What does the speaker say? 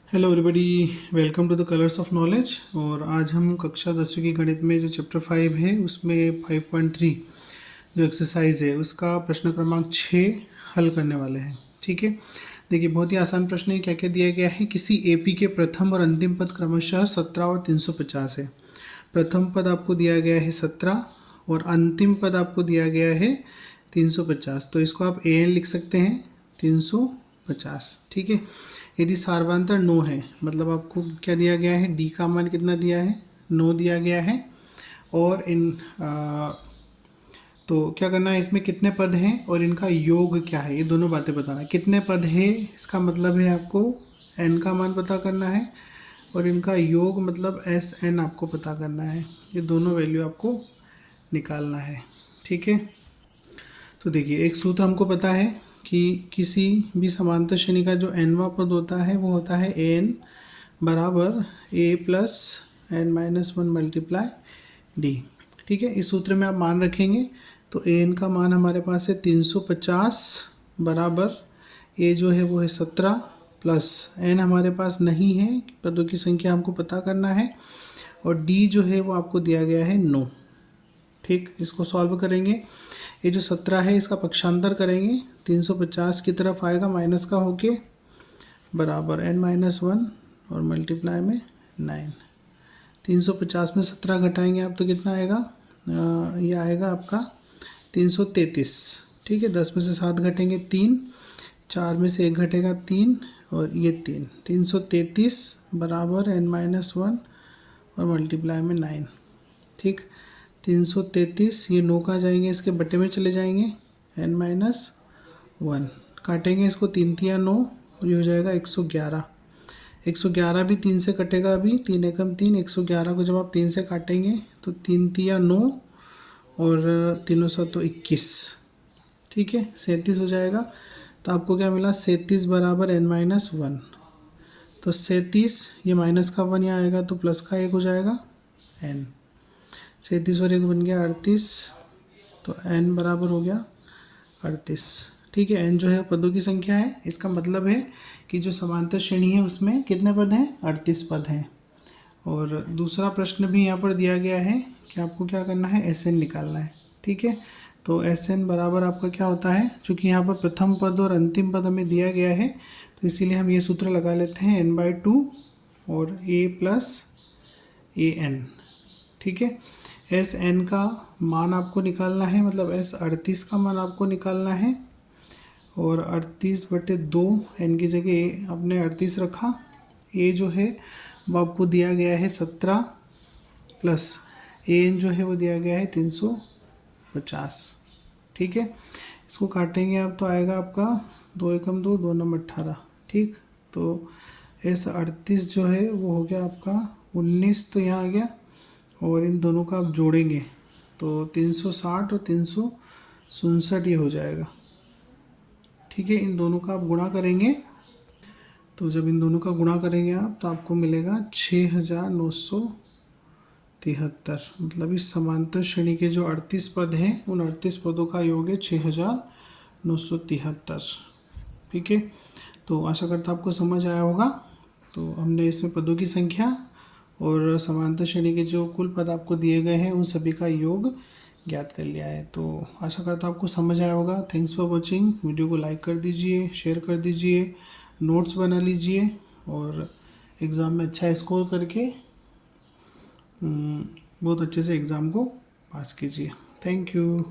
Hello everybody, welcome to the colours of knowledge. और आज हम कक्षा 10वीं की गणित में जो चैप्टर 5 है उसमें 5.3 जो एक्सरसाइज है उसका प्रश्न क्रमांक 6 हल करने वाले हैं। ठीक है, देखिए बहुत ही आसान प्रश्न है। क्या क्या दिया गया है, किसी एपी के प्रथम और अंतिम पद क्रमशः 17 और 350 है। प्रथम पद आपको दिया गया है 17 और अंतिम पद आपको दिया गया है 350। तो इसको आप ए एन लिख सकते हैं 350। ठीक है, यदि सार्वंतर 9 है, मतलब आपको क्या दिया गया है, डी का मान कितना दिया है, 9 दिया गया है। और तो क्या करना है, इसमें कितने पद हैं और इनका योग क्या है, ये दोनों बातें बताना है। कितने पद है इसका मतलब है आपको एन का मान पता करना है, और इनका योग मतलब एस एन आपको पता करना है। ये दोनों वैल्यू आपको निकालना है। ठीक है, तो देखिए एक सूत्र हमको पता है कि किसी भी समांतर श्रेणी का जो nवां पद होता है वो होता है an बराबर a plus n minus one multiply d. ठीक है, इस सूत्र में आप मान रखेंगे तो an का मान हमारे पास है 350 बराबर a जो है वो है 17 प्लस n हमारे पास नहीं है, पदों की संख्या हमको पता करना है, और d जो है वो आपको दिया गया है 9। ठीक, इसको सॉल्व करेंगे। ये जो 17 है इसका पक्षांतर करेंगे 350 की तरफ आएगा, माइनस का होके बराबर n माइनस वन और मल्टीप्लाई में 9। 350 में 17 घटाएंगे आप तो कितना आएगा, ये आएगा आपका 333। ठीक है, 10 में से 7 घटेंगे 3, 4 में से 1 घटेगा 3 और ये 333 बराबर n माइनस वन और मल्टीप्लाई में 9। ठीक, 333 ये 9 का जाएंगे, इसके बटे में चले जाएंगे n माइनस वन, काटेंगे इसको 3 तिया 9 और ये हो जाएगा 111। 111 भी 3 से कटेगा, अभी 3 एकम 3, 111 को जब आप 3 से काटेंगे तो 3 तिया 9 और 3 7 21। ठीक है, 37 हो जाएगा। तो आपको क्या मिला, 37 बराबर n माइनस वन। तो 37 ये माइनस का 1 यहाँ आएगा तो प्लस का 1 हो जाएगा n। 37 और 1 बन गया 38, तो n बराबर हो गया 38। ठीक है, n जो है पदों की संख्या है, इसका मतलब है कि जो समांतर श्रेणी है उसमें कितने पद हैं, 38 पद हैं। और दूसरा प्रश्न भी यहाँ पर दिया गया है कि आपको क्या करना है, एस एन निकालना है। ठीक है, तो एस एन बराबर आपका क्या होता है, चूँकि यहाँ पर प्रथम पद और अंतिम पद हमें दिया गया है तो इसीलिए हम ये सूत्र लगा लेते हैं n/2 और a प्लस ए एन। ठीक है, एस एन का मान आपको निकालना है, मतलब एस 38 का मान आपको निकालना है, और 38/2 एन की जगह आपने 38 रखा। ए जो है वो आपको दिया गया है 17 प्लस ए एन जो है वो दिया गया है 350। ठीक है, इसको काटेंगे आप तो आएगा आपका 2 एकम 2, 2 नम 18। ठीक, तो एस 38 जो है वो हो गया आपका 19, तो यहाँ आ गया, और इन दोनों का आप जोड़ेंगे तो 360 और 367 ये हो जाएगा। ठीक है, इन दोनों का आप गुणा करेंगे, तो जब इन दोनों का गुणा करेंगे आप तो आपको मिलेगा 6973। मतलब इस समांतर श्रेणी के जो 38 पद हैं उन 38 पदों का योग है 6973। ठीक है, तो आशा करता आपको समझ आया होगा। तो हमने इसमें पदों की संख्या और समांतर श्रेणी के जो कुल पद आपको दिए गए हैं उन सभी का योग ज्ञात कर लिया है। तो आशा करता आपको समझ आया होगा। Thanks for watching. वीडियो को लाइक कर दीजिए, शेयर कर दीजिए, नोट्स बना लीजिए और एग्ज़ाम में अच्छा स्कोर करके बहुत अच्छे से एग्ज़ाम को पास कीजिए। Thank you.